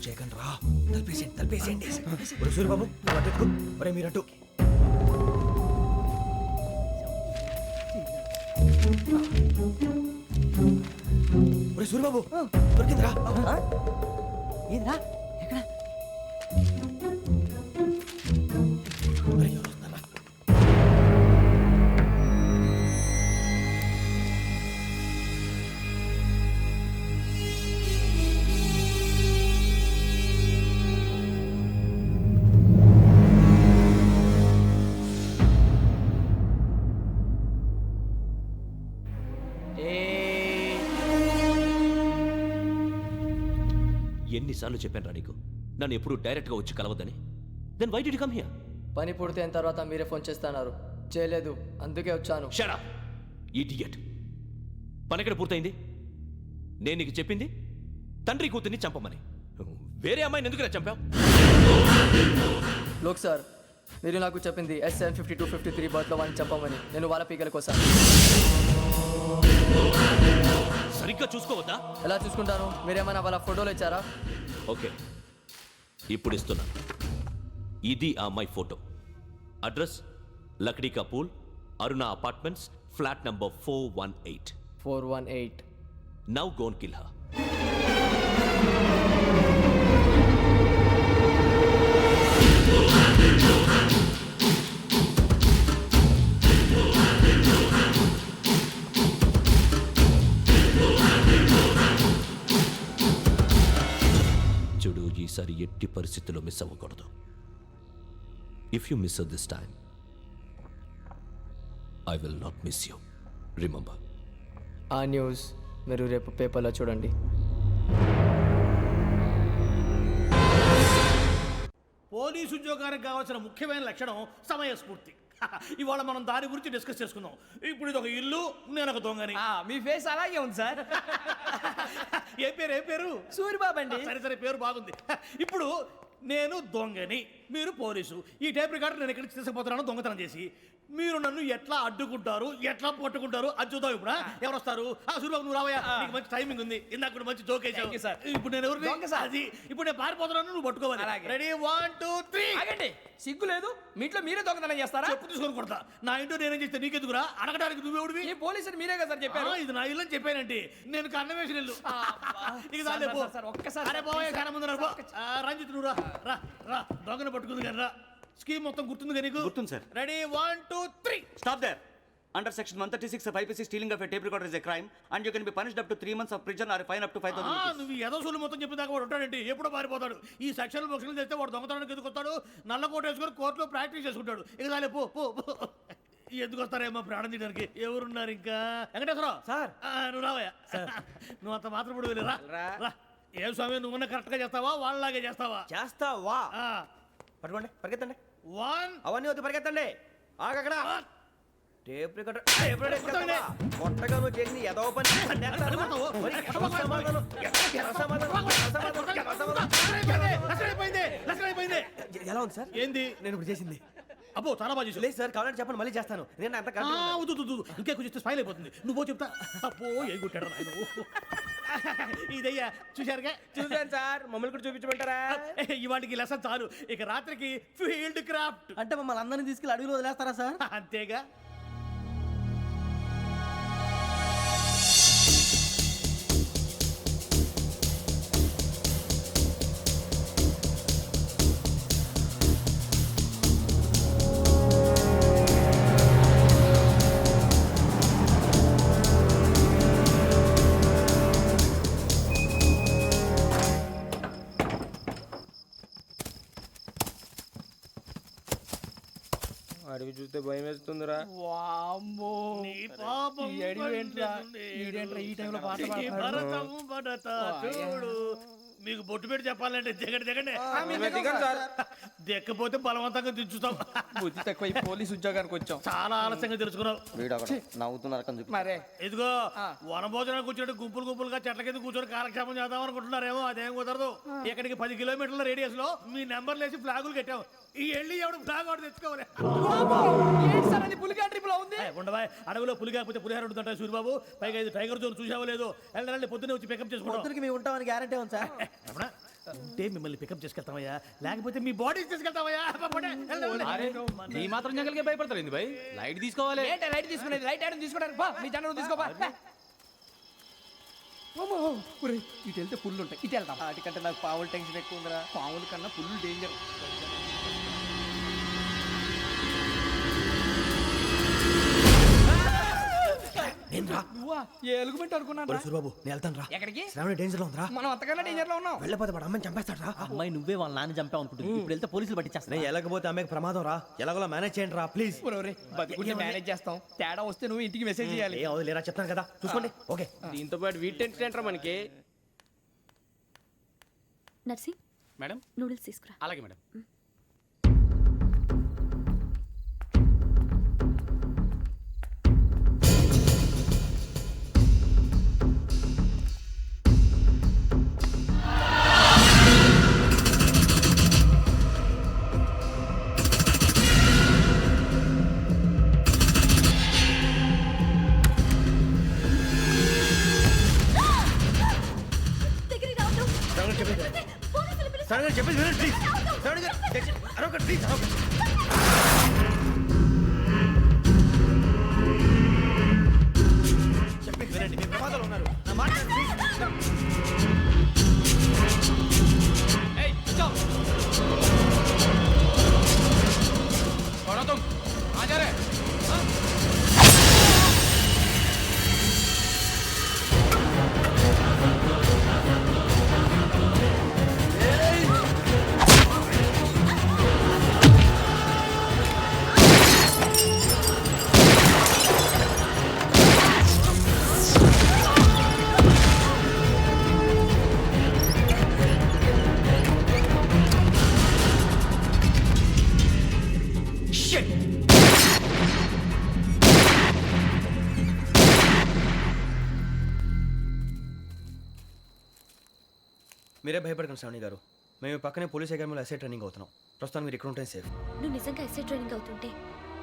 చేయకండి రా. తలపేసేయండి. సూర్యబాబు నువ్వు అడ్డెత్తుకో. ఒరే మీరట్టు. ఒరే సూర్యబాబు దొరికిందిరా. ఏంద్రా ఎక్కడ? ఒరే, ఎవరు వస్తున్నారా? ఎన్నిసార్లు చెప్పాను రా నీకు నన్ను ఎప్పుడు డైరెక్ట్గా వచ్చి కలవద్దని. Then why did you come here? పని పూర్తయిన తర్వాత మీరే ఫోన్ చేస్తున్నారు. చేయలేదు, అందుకే వచ్చాను. Shut up idiot. పని ఎక్కడ పూర్తయింది? నేను నీకు చెప్పింది తండ్రి కూతుర్ని చంపమని. వేరే అమ్మాయిని ఎందుకు చంపావు? లోక్ సార్, మీరు నాకు చెప్పింది SN 5253 బర్త్లో వాళ్ళని చంపమని. నేను వాళ్ళ పీకల కోసం. సరిగ్గా చూసుకోవద్దా? ఎలా చూసుకుంటాను? మీరేమైనా వాళ్ళ ఫోటోలు ఇచ్చారా? ఓకే, ఇప్పుడు ఇస్తున్నా. ఇది ఆ అమ్మాయి photo. Address Lakdi ka pool, Aruna apartments, flat number 418. 418. Now go and kill her. చూడు, ఈసారి ఎట్టి పరిస్థితుల్లో మిస్ అవ్వకూడదు. If you miss this time I will not miss you. Remember. ఆ న్యూస్ మీరు రేపు పేపర్లో చూడండి. పోలీసు ఉద్యోగానికి కావాల్సిన ముఖ్యమైన లక్షణం సమయస్ఫూర్తి. ఇవాళ మనం దాని గురించి డిస్కస్ చేసుకుందాం. ఇప్పుడు ఇది ఒక ఇల్లు, నేను ఒక దొంగని. మీ ఫేస్ అలాగే ఉంది సార్. ఏ పేరు? సూరిబాబు అండి. సరే పేరు బాగుంది. ఇప్పుడు నేను దొంగని, మీరు పోలీసు. ఈ టైప్ రికార్డు నేను ఎక్కడికి తీసుకుపోతున్నాను దొంగతనం చేసి. మీరు నన్ను ఎట్లా అడ్డుకుంటారు, ఎట్లా పట్టుకుంటారు అది చూద్దాం. ఇప్పుడు ఎవరు వస్తారు? సూరిబాబు నువ్వు రావయ్యా, నీకు మంచి టైమింగ్ ఉంది. ఇందాక కూడా మంచి జోక్ వేసావు. ఇప్పుడు నేను ఎవరు? అది ఇప్పుడు నేను పారిపోతున్నాను, నువ్వు పట్టుకోవాలి. రెడీ 1 2 3. ఆగండి, సిగ్గు లేదు? మీ ఇంట్లో మీరే దొంగతనం చేస్తారా? చెప్పు తీసుకొని కొడతా. నా ఇంట్లో నేనేం చేస్తే నీకెందుకురా? అడగడానికి నువ్వెవడివి? ఈ పోలీసులు మీరే కదా సార్ చెప్పారు. ఇది నా ఇల్లు అని చెప్పానంటే నేను కన్నవేసిన ఇల్లు. ఒక్కసారి అరే బాబు, కన్న ముందు రంజిత్ నువ్వు రా రా. దొంగను పట్టుకుంది కదా. స్కీమ్ మొత్తం గుర్తుంది కదా నీకు? గుర్తుంది sir. Ready 1 2 3. Stop there. Under section 136 of IPC, stealing of a tape recorder is a crime and you can be punished up to 3 months of prison or a fine up to 5,000 rupees. నువ్వు ఏదో సొల్లు మొత్తం చెప్పిన దాకా వాడు ఉంటాడండి. ఎప్పుడో పారిపోతాడు. ఈ సెక్షన్ బొక్షన్లు చేస్తే వాడు దొంగతనానికి ఎందుకు వస్తాడు? నల్ల కోట వేసుకొని కోర్టులో ప్రాక్టీస్ చేసుకుంటాడు. ఇక చాలే పో పో. ఎందుకు వస్తారేమో ప్రాణం తీయడానికి. ఎవరున్నారు ఇంకా? వెంకటేశ్వరరావు సార్, నువ్వు రావయ్యా. నువ్వు అంత మాత్రం ఇప్పుడు వెళ్ళి రా. ఏం స్వామి, నువ్వు కరెక్ట్ గా చేస్తావా వాళ్ళలాగే చేస్తావా? చేస్తావా? పట్టుకోండి, పరిగెత్తండి. 1 అవన్నీ వద్దు, పరిగెత్తండి. ఆగక్కడ టేప్ రికార్డర్ కొత్తగా నువ్వు చేసిన ఏదో పని. ఎలా ఉంది సార్? ఏంది నేను ఇప్పుడు చేసింది? అబ్బో చాలా బాగా చేసావు. లేదు సార్, కావాలంటే చెప్పండి, మళ్ళీ చేస్తాను. నేను అంత ఇంకే కొంచెం స్మైల్ అయిపోతుంది. నువ్వు చెప్తా. అబ్బో ఏ కొట్టాడు ఆయన. ఇదయ్యా చూశారుగా? చూసాను సార్, మమ్మల్ని కూడా చూపించమంటారా? ఇవాటికి లెసన్ చాలు. ఇక రాత్రికి ఫీల్డ్ క్రాఫ్ట్. అంటే మమ్మల్ని అందరినీ తీసుకెళ్ళి అడుగులు వదిలేస్తారా సార్? అంతేగా. అడిగి చూస్తే భయం వేస్తుందిరా. మీకు బొట్టు పెట్టి చెప్పాలంటే దిగండి. దిక్కపోతే బలవంతంగా దించుతాం. బుద్ధి తక్కువ, ఈ పోలీస్ ఉద్యోగానికి వచ్చాం. చాలా ఆలస్యంగా తెలుసుకున్నావు. నవ్వుతున్నారు. ఇదిగో వనభోజనానికి కూర్చోండి. గుంపులుగా చెట్ల కింద కూర్చొని కాలక్షేపం చేద్దాం అనుకుంటున్నారేమో. అదేం కుదరదు. ఇక్కడికి 10 కిలోమీటర్ల రేడియస్ లో మీ నెంబర్లు వేసి ఫ్లాగులు కట్టాము. ఈ వెళ్ళి ఎవడు ఫ్లాగ్ ఒకటి తెచ్చుకోవాలి. ఉండవా, అడవిలో పులి కాకపోతే పులిహార ఉంటుంట సూరిబాబు. పైగా ఇది టైగర్ జోన్ చూసావో లేదో. వెళ్ళండి, పొద్దున్నే వచ్చి పికప్ చేసుకుంటాం. మేము ఉంటామని గ్యారంటీ ఉంది సార్. ఉంటే మిమ్మల్ని పికప్ చేసుకెళ్తామయ్యా లేకపోతే మీ బాడీ తీసుకెళ్తామయ్యా ఈ మాత్రం జంగల్కే భయపడతారు భయ్ లైట్ తీసుకోవాలి ఏంటి లైట్ తీసుకునేది లైట్ ఆడని తీసుకుంటారు బా మీ జనం తీసుకోపా ఇటు వెళ్తే పుల్లు ఉంటాయి ఇటు వెళ్తాం వాటికంటే నాకు పావులు టెన్షన్ ఎక్కువ ఉందిరా. పాముల కన్నా పుల్లు డేంజర్ నువ్వా ఏ ఎలుగుబెట్టి అనుకున్నాను బాబు నేను వెళ్తాను రా. ఎక్కడికి శ్రావణి డేంజర్ లో ఉందిరా. మనం అంతకన్నా డేంజర్ లో ఉన్నాం వెళ్ళపోతే వాడు అమ్మని చంపేస్తాడు రా. అమ్మాయి నువ్వే వాళ్ళ నాన్న చంపావు అనుకుంటుంది ఇప్పుడు వెళ్తే పోలీసులు పట్టించేస్తా నేను వెళ్ళకపోతే అమ్మకి ప్రమాదం రా. ఎలాగోలా మేనేజ్ చేయండి రా ప్లీజ్. ఒరే బతికుంటే మేనేజ్ చేస్తాం తేడా వస్తే నువ్వు ఇంటికి మెసేజ్ చేయాలి ఏ అవదు లేరా చెప్తాను కదా చూసుకోండి. ఓకే దీంతో పాటు వీటి టెన్షన్ ఏంట్రా మనకి. నర్సింగ్ మేడం నూడిల్స్ తీసుకురా. అలాగే మేడం దగ్గరికి రావద్దు. శ్రావణి చెప్పేది పోలీసులు పిలుస్తారు. శ్రావణి గారు చెప్పేది వినండి ప్లీజ్. శ్రావణి గారు అరొకటి ప్లీజ్ అరొకటి. చెప్పేది వినండి మీ ప్రమాదాలు ఉన్నారు నా మాట వినండి, ప్లీజ్. ఏయ్ चुप करो तुम आ जा रहे మీరే భయపడకండి శ్రావణి గారు. మేము పక్కనే పోలీస్ అకాడమీలో ఎస్ఐ ట్రైనింగ్ అవుతున్నాం. ప్రస్తుతం మీరు ఇక్కడ ఉంటే సేఫ్. నువ్వు నిజంగా ఎస్ఐ ట్రైనింగ్ అవుతుంటే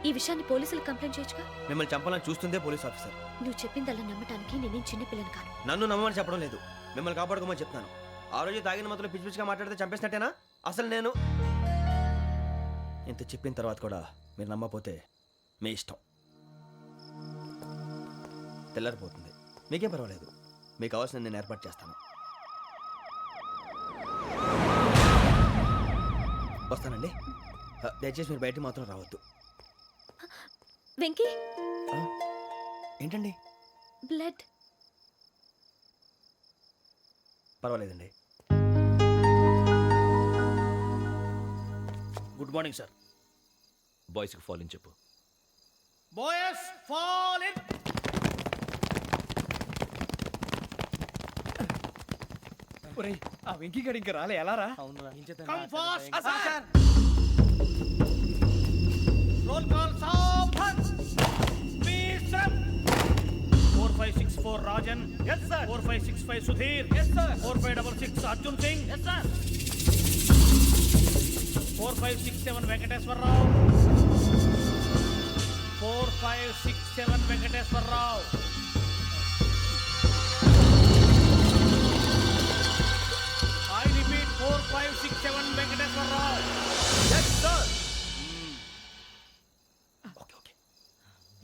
ఈ విషయాన్ని పోలీసులకు కంప్లైంట్ చేయొచ్చుగా. మిమ్మల్ని చంపాలని చూస్తుందే పోలీస్ ఆఫీసర్. నువ్వు చెప్పిందల్లా నమ్మటానికి నేనేం చిన్నపిల్లని కాను. నన్ను నమ్మమని చెప్పడం లేదు, మిమ్మల్ని కాపాడుకోమని చెప్తాను. ఆ రోజు తాగిన మాత్రం పిచ్చి పిచ్చిగా మాట్లాడితే చంపేసినట్టేనా? అసలు నేను ఇంత చెప్పిన తర్వాత కూడా మీరు నమ్మపోతే మీ ఇష్టం. తెల్లారిపోతుంది, మీకేం పర్వాలేదు. మీకు కావాల్సిన నేను ఏర్పాటు చేస్తాను. వస్తానండి. దయచేసి మీరు బయటికి మాత్రం రావద్దు. వెంకీ ఏంటండి? బ్లడ్. పర్వాలేదండి. Good morning sir. బాయ్స్కి ఫాల్ ఇన్ చెప్పు. Boys fall in. ఒరే ఆ వెంకీ గడి ఇంకా రాలే ఎలా రా come fast sir. Roll call సావధాన్. Please 4564 Rajan. yes sir. 4565 Sudheer. yes sir. 4566 Arjun Singh. yes sir. 4567 Venkateswara Rao. 4567 Venkateswara Rao. I repeat 4567 Venkateswara Rao. Yes, sir. Okay okay.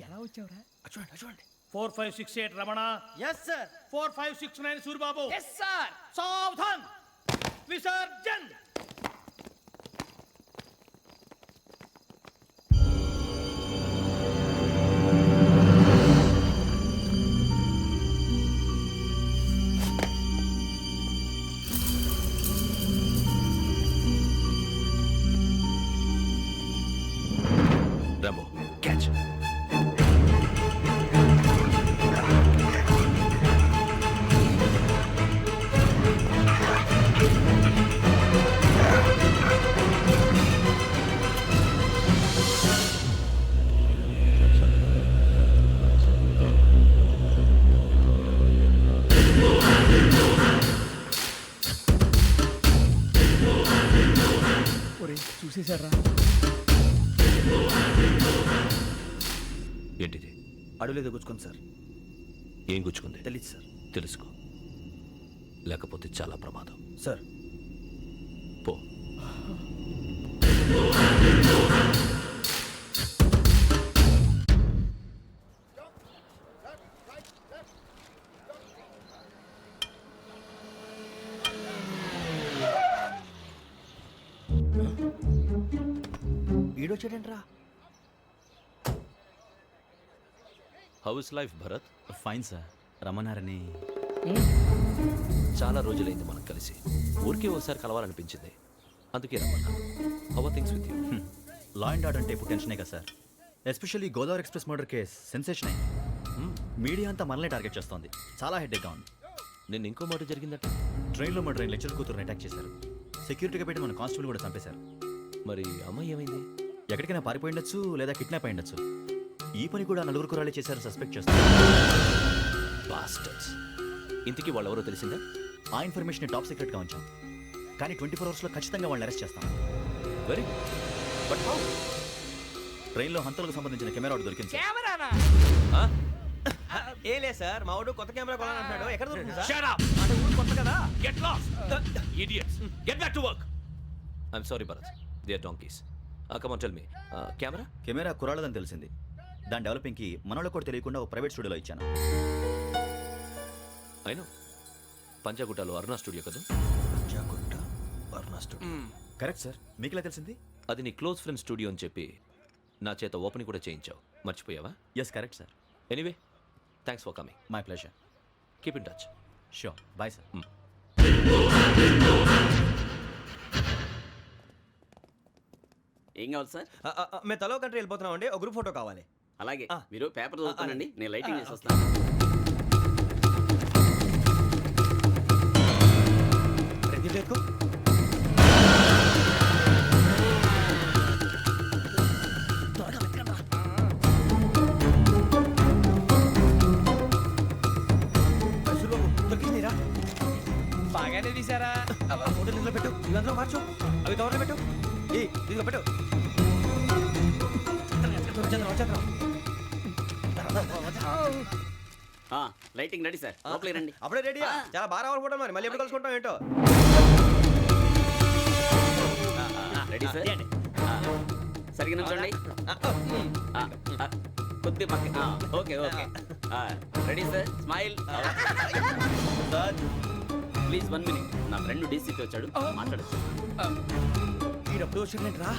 ఎలా వచ్చావురా చూడండి చూడండి. 4568 Ramana. Yes sir 4569 Suribabu. Yes sir సావధాన్. విసర్జన్. Rambo catch. ఒరే చూసేశారా ఏంటిది? అడుగులేదు గుచ్చుకుంది సార్. ఏం గుచ్చుకుంది? తెలీదు సార్. తెలుసుకో, లేకపోతే చాలా ప్రమాదం. సార్ పో. ఈడొచ్చాడంట్రా. How is life Bharat? Fine sir, రమ్మన్నారని. చాలా రోజులైంది మనం కలిసి. ఊరికే ఒకసారి కలవాలనిపించింది, అందుకే రమ్మన్నా. How are things with you? Law and order అంటే ఇప్పుడు టెన్షనే కదా sir. Especially Godavari express murder case sensation అయింది. మీడియా అంతా మనల్ని టార్గెట్ చేస్తోంది. చాలా హెడ్ఏక్గా ఉంది. నిన్న ఇంకో మాట జరిగిందట. ట్రైన్లో మా ట్రైన్ లెక్చర్ కూతురుని అటాక్ చేశారు. సెక్యూరిటీగా పెట్టి మన కానిస్టేబుల్ కూడా చంపేశారు. మరి అమ్మాయి ఏమైంది? ఎక్కడికైనా పారిపోయిండొచ్చు లేదా కిడ్నాప్ అయ్యుండొచ్చు. ఈ పని కూడా నలుగురు కురాలే చేశారు సస్పెక్ట్ చేస్తారు. బాస్టర్స్. ఇంతకీ వాళ్ళెవరో తెలిసిందా? ఆ ఇన్ఫర్మేషన్ టాప్ సీక్రెట్గా ఉంచాం, కానీ 24 అవర్స్లో ఖచ్చితంగా వాళ్ళని అరెస్ట్ చేస్తాం. Very but how? ట్రైన్లో హంతలకు సంబంధించిన కెమెరా ఒకటి దొరికింది సార్. కెమెరానా? ఏ లేదు సార్, మా వాడు కొత్త కెమెరా కొనాలంటున్నాడు. ఎక్కడ దొరుకుతుంది సార్? Shut up! అంటే ఊరు కొత్త కదా. Get lost! Idiots! Get back to work! I'm sorry, Bharat. They are donkeys. Come on, tell me. Camera? Camera కురాలదని తెలిసింది. దాని డెవలపింగ్కి మనోళ్ళకు కూడా తెలియకుండా ఒక ప్రైవేట్ స్టూడియోలో ఇచ్చాను. I know. పంజాగుట్టలో అరుణా స్టూడియో కదా? Panjagutta Aruna studio. Correct sir. మీకు ఎలా తెలిసింది? అది నీ క్లోజ్ ఫ్రెండ్ స్టూడియో అని చెప్పి నా చేత ఓపెన్ కూడా చేయించావు. మర్చిపోయావా? Yes correct sir. Anyway, thanks for coming. My pleasure. Keep in touch. Sure. Bye sir. ఏం కావాలి సార్? మేము తలో కంట్రీ వెళ్ళిపోతున్నాం అండి. ఒక గ్రూప్ ఫోటో కావాలి. అలాగే ఆ. మీరు పేపర్ చదువుతానండి, నేను లైటింగ్ చేసి ఓకే. వస్తాను. రెడీ చేసుకో. దొరికిందిరా. బాగానే తీసారా? ఫోటోలు ఇందులో పెట్టు, ఇవి అందులో మార్చు, అవి కవర్లో పెట్టు. ఇదిగో పెట్టు. లైటింగ్ రెడీ సార్, లోపలికి రండి. అప్పుడే రెడీయా? చాలా బాగా రావాలి ఫోటో. మరి మళ్ళీ ఎప్పుడు కలుసుకుంటాం ఏంటో. Ready sir. సరిగ్గా నుంచోండి. కొద్ది పక్క. Okay okay. Ready sir. Smile. Please 1 minute. నా ఫ్రెండ్ డీసీపీ వచ్చాడు, మాట్లాడచ్చు. ఈడప్పుడు వచ్చిందండి రా.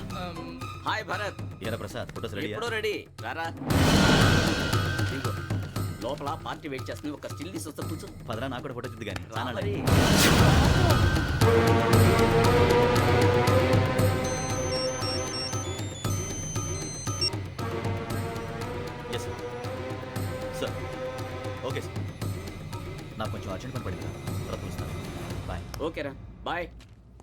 హాయ్ భరత్. ఏరా ప్రసాద్, ఫోటోస్ రెడీ? ఎప్పుడో రెడీ. రారా. ఇదిగో, లోపల పార్టీ వెయిట్ చేస్తుంది. ఒక స్టిల్ తీసి వస్తే కూర్చో. పదరా, నాకు కూడా ఫోటో చూద్దు కానీ. రా మరి. Yes sir. Sir okay sir. నాకు కొంచెం అర్జెంట్ పని పడింది, తర్వాత పిలుస్తాను. బాయ్. ఓకేరా, బాయ్.